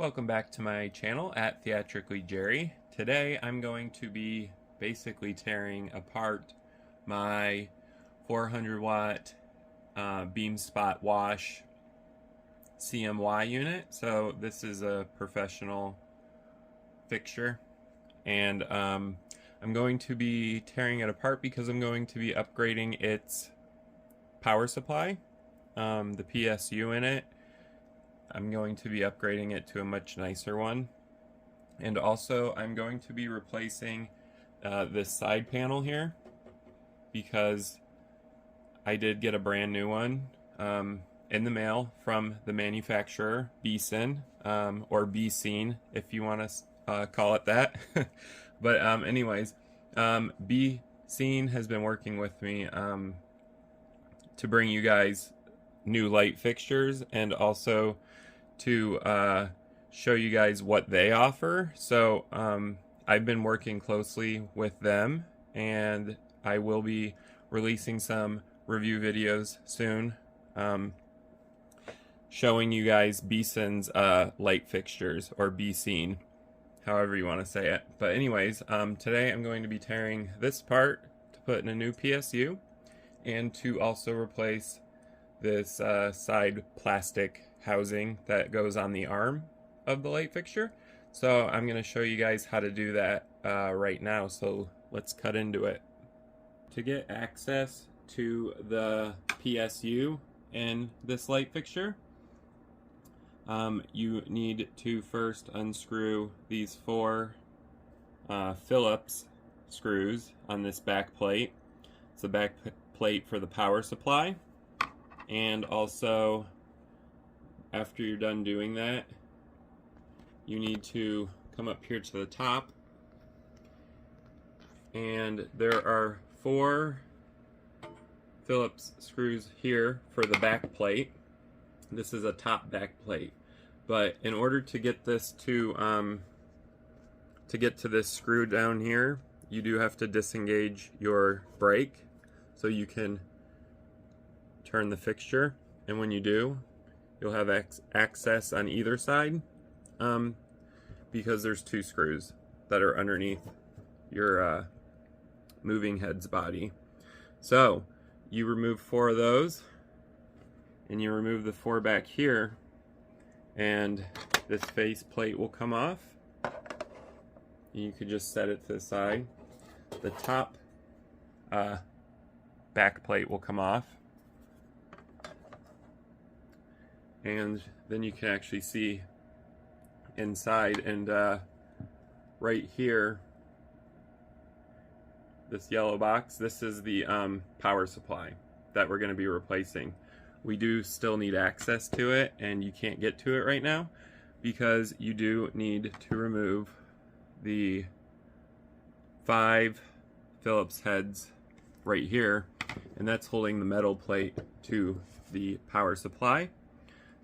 Welcome back to my channel at Theatrically Jerry. Today I'm going to be basically tearing apart my 400 watt beam spot wash CMY unit. So this is a professional fixture, and I'm going to be tearing it apart because I'm going to be upgrading its power supply, the PSU in it. I'm going to be upgrading it to a much nicer one, and also I'm going to be replacing this side panel here because I did get a brand new one in the mail from the manufacturer, Becen, or Becen if you want to call it that. But anyways, Becen has been working with me to bring you guys new light fixtures and also to show you guys what they offer. So I've been working closely with them, and I will be releasing some review videos soon showing you guys Becen's light fixtures, or Becen, however you want to say it. But anyways, today I'm going to be tearing this part to put in a new PSU, and to also replace this side plastic housing that goes on the arm of the light fixture. So I'm going to show you guys how to do that right now, so let's cut into it. To get access to the PSU in this light fixture, you need to first unscrew these four Phillips screws on this back plate. It's the back plate for the power supply. And also, after you're done doing that, you need to come up here to the top, and there are four Phillips screws here for the back plate. This is a top back plate, but in order to get this to get to this screw down here, you do have to disengage your brake so you can turn the fixture, and when you do, you'll have access on either side, because there's two screws that are underneath your moving head's body. So you remove four of those, and you remove the four back here, and this face plate will come off. You could just set it to the side. The top back plate will come off, and then you can actually see inside, and right here, this yellow box, this is the power supply that we're going to be replacing. We do still need access to it, and you can't get to it right now because you do need to remove the 5 Phillips heads right here, and that's holding the metal plate to the power supply.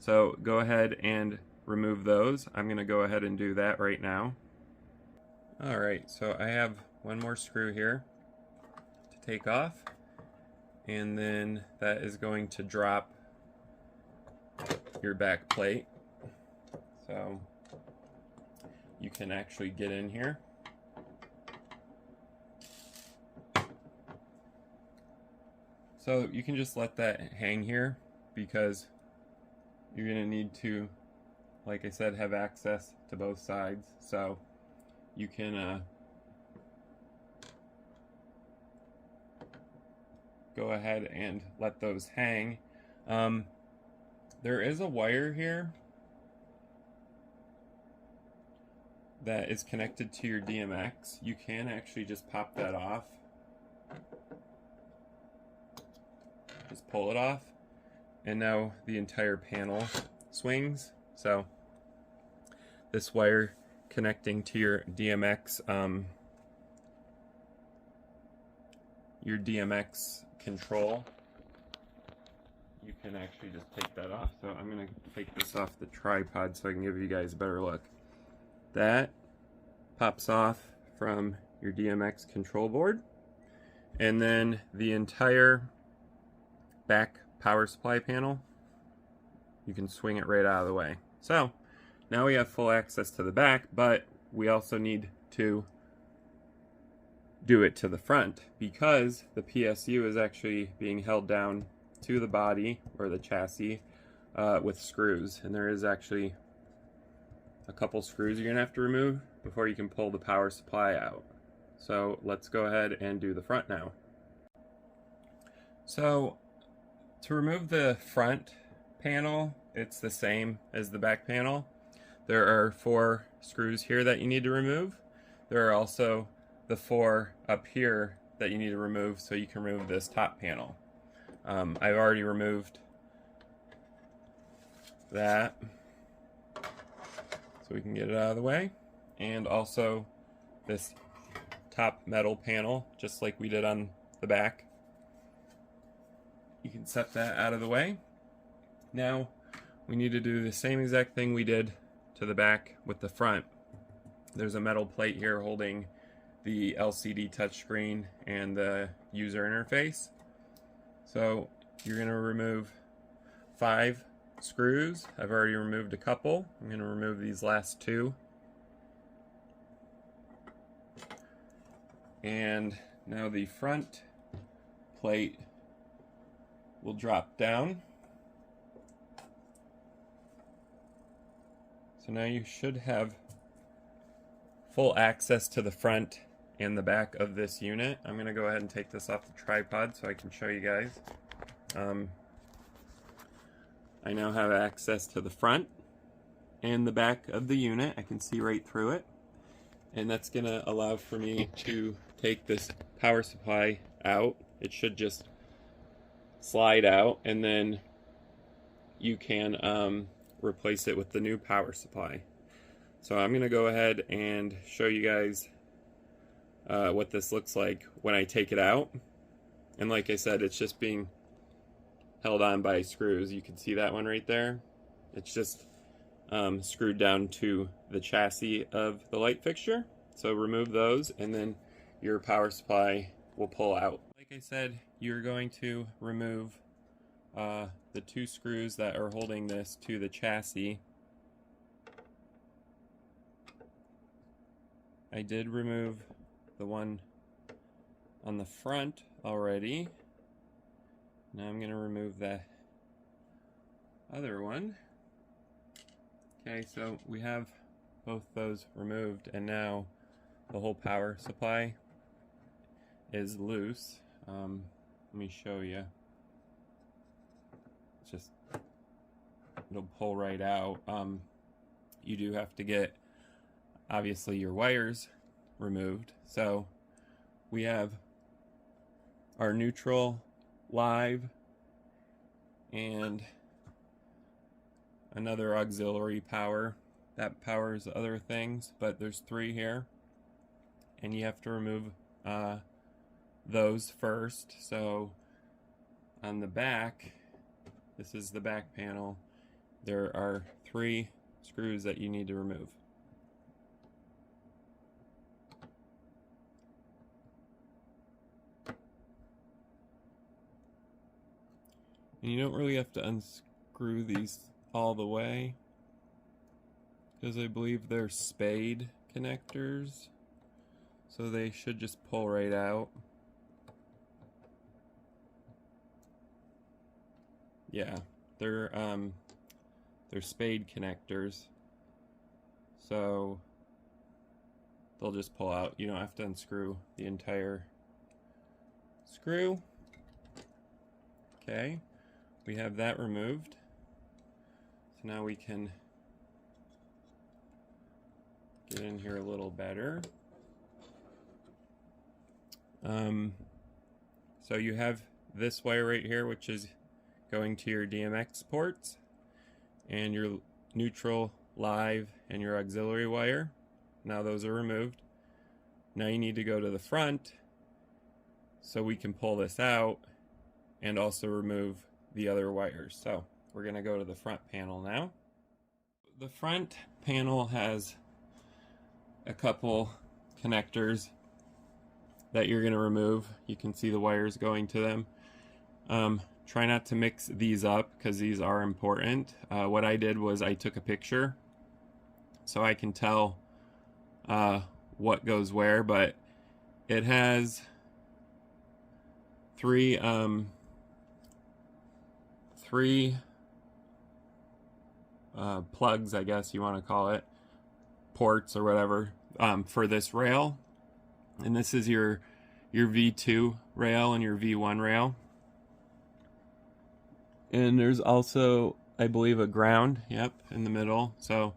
So go ahead and remove those. I'm going to go ahead and do that right now. Alright, so I have one more screw here to take off, and then that is going to drop your back plate. So you can actually get in here. So you can just let that hang here because you're going to need to, like I said, have access to both sides. So you can go ahead and let those hang. There is a wire here that is connected to your DMX. You can actually just pop that off. Just pull it off, and now the entire panel swings. So this wire connecting to your DMX control, you can actually just take that off. So I'm going to take this off the tripod so I can give you guys a better look. That pops off from your DMX control board, and then the entire back power supply panel, you can swing it right out of the way. So now we have full access to the back, but we also need to do it to the front because the PSU is actually being held down to the body or the chassis with screws, and there is actually a couple screws you're gonna have to remove before you can pull the power supply out. So let's go ahead and do the front now. So to remove the front panel, it's the same as the back panel. There are 4 screws here that you need to remove. There are also the 4 up here that you need to remove so you can remove this top panel. I've already removed that so we can get it out of the way, and also this top metal panel, just like we did on the back. You can set that out of the way. Now we need to do the same exact thing we did to the back with the front. There's a metal plate here holding the LCD touchscreen and the user interface. So you're going to remove 5 screws. I've already removed a couple. I'm going to remove these last 2. And now the front plate will drop down. So now you should have full access to the front and the back of this unit. I'm going to go ahead and take this off the tripod so I can show you guys. I now have access to the front and the back of the unit. I can see right through it, and that's going to allow for me to take this power supply out. It should just slide out, and then you can replace it with the new power supply. So I'm going to go ahead and show you guys what this looks like when I take it out. And like I said, it's just being held on by screws. You can see that one right there. It's just screwed down to the chassis of the light fixture. So remove those, and then your power supply will pull out. Like I said, you're going to remove the 2 screws that are holding this to the chassis. I did remove the one on the front already. Now I'm going to remove the other one. Okay, so we have both those removed, and now the whole power supply is loose. Let me show you. It's just, it'll pull right out. You do have to get, obviously, your wires removed. So we have our neutral, live, and another auxiliary power that powers other things, but there's 3 here, and you have to remove those first. So on the back, this is the back panel, there are 3 screws that you need to remove. And you don't really have to unscrew these all the way, because I believe they're spade connectors, so they should just pull right out. Yeah, they're spade connectors, so they'll just pull out. You don't have to unscrew the entire screw. Okay, we have that removed. So now we can get in here a little better. So you have this wire right here, which is going to your DMX ports, and your neutral, live, and your auxiliary wire. Now those are removed. Now you need to go to the front so we can pull this out and also remove the other wires. So we're going to go to the front panel now. The front panel has a couple connectors that you're going to remove. You can see the wires going to them. Try not to mix these up because these are important. What I did was I took a picture so I can tell what goes where, but it has three plugs, I guess you want to call it, ports or whatever, for this rail. And this is your V2 rail and your V1 rail. And there's also, I believe, a ground, yep, in the middle. So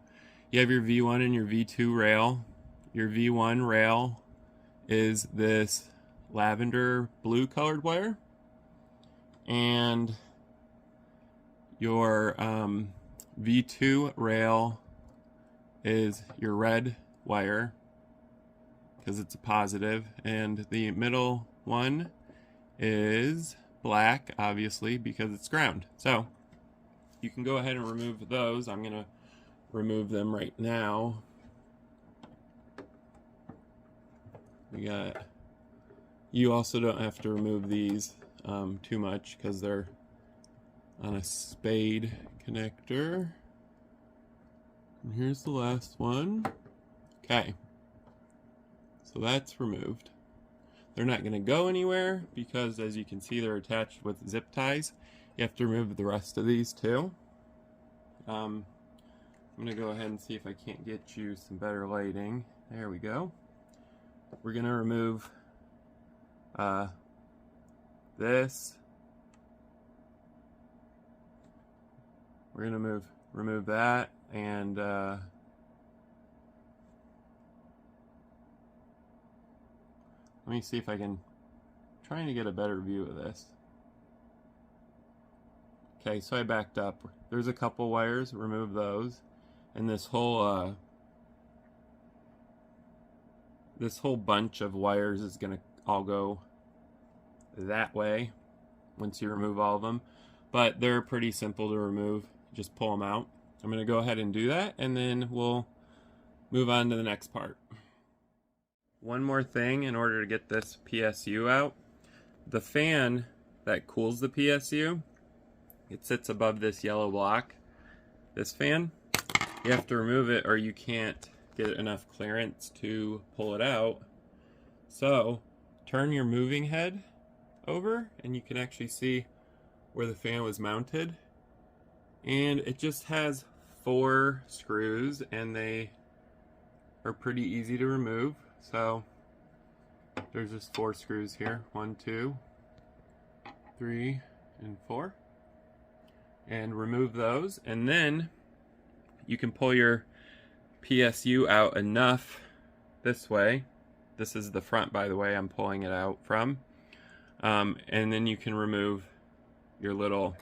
you have your V1 and your V2 rail. Your V1 rail is this lavender blue colored wire. And your V2 rail is your red wire, because it's a positive, and the middle one is black, obviously, because it's ground. So you can go ahead and remove those. I'm going to remove them right now. You also don't have to remove these too much, because they're on a spade connector. And here's the last one. Okay, so that's removed. They're not going to go anywhere because, as you can see, they're attached with zip ties. You have to remove the rest of these too. I'm going to go ahead and see if I can't get you some better lighting. There we go. We're going to remove this. We're going to remove that, and let me see if I can, trying to get a better view of this. Okay, so I backed up. There's a couple wires, remove those. And this whole bunch of wires is gonna all go that way once you remove all of them. But they're pretty simple to remove. Just pull them out. I'm gonna go ahead and do that, and then we'll move on to the next part. One more thing in order to get this PSU out. The fan that cools the PSU, it sits above this yellow block. This fan, you have to remove it or you can't get enough clearance to pull it out. So turn your moving head over and you can actually see where the fan was mounted. And it just has 4 screws and they are pretty easy to remove. So there's just 4 screws here. 1, 2, 3, and 4. And remove those, and then you can pull your PSU out enough this way. This is the front, by the way, I'm pulling it out from. And then you can remove your little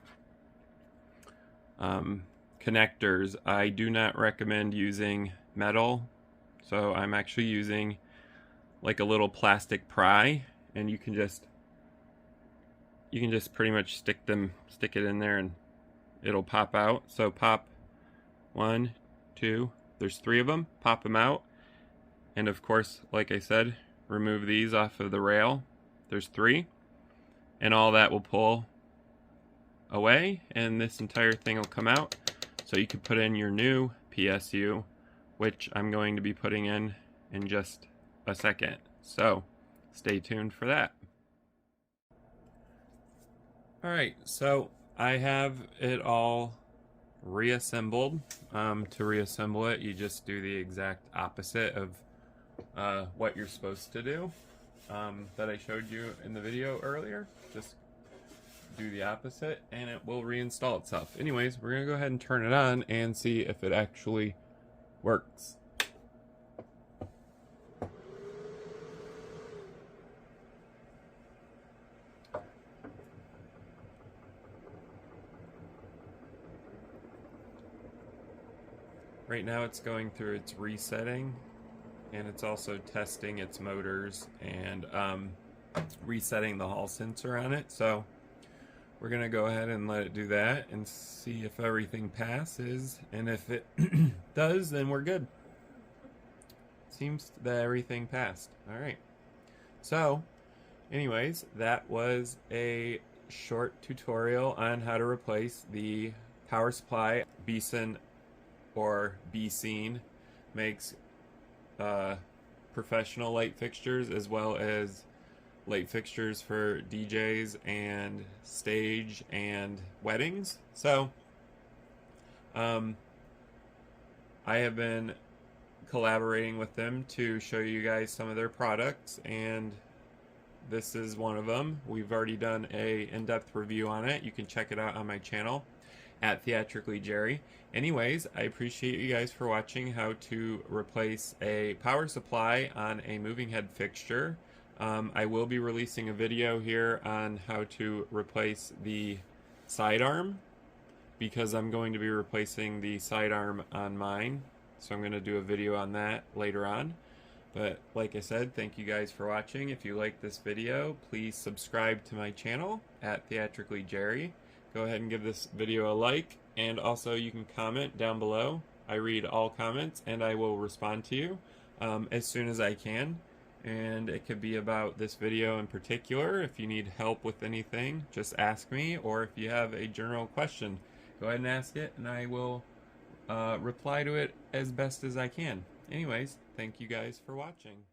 connectors. I do not recommend using metal, so I'm actually using like a little plastic pry, and you can just pretty much stick it in there and it'll pop out. So pop 1, 2, there's 3 of them, pop them out, and of course, like I said, remove these off of the rail. There's 3, and all that will pull away, and this entire thing will come out. So you can put in your new PSU, which I'm going to be putting in just a second. So stay tuned for that. Alright, so I have it all reassembled. To reassemble it, you just do the exact opposite of what you're supposed to do that I showed you in the video earlier. Just do the opposite and it will reinstall itself. Anyways, we're going to go ahead and turn it on and see if it actually works. Right now it's going through its resetting, and it's also testing its motors and resetting the Hall sensor on it. So we're going to go ahead and let it do that and see if everything passes, and if it does, then we're good. Seems that everything passed. Alright, so anyways, that was a short tutorial on how to replace the power supply Becen or Becen makes professional light fixtures as well as light fixtures for DJs and stage and weddings. So I have been collaborating with them to show you guys some of their products, and this is one of them. We've already done a in-depth review on it. You can check it out on my channel at Theatrically Jerry. Anyways, I appreciate you guys for watching how to replace a power supply on a moving head fixture. I will be releasing a video here on how to replace the side arm, because I'm going to be replacing the side arm on mine. So I'm going to do a video on that later on. But like I said, thank you guys for watching. If you like this video, please subscribe to my channel at Theatrically Jerry. Go ahead and give this video a like, and also you can comment down below. I read all comments and I will respond to you as soon as I can. And it could be about this video in particular. If you need help with anything, just ask me, or if you have a general question, go ahead and ask it and I will reply to it as best as I can. Anyways, thank you guys for watching.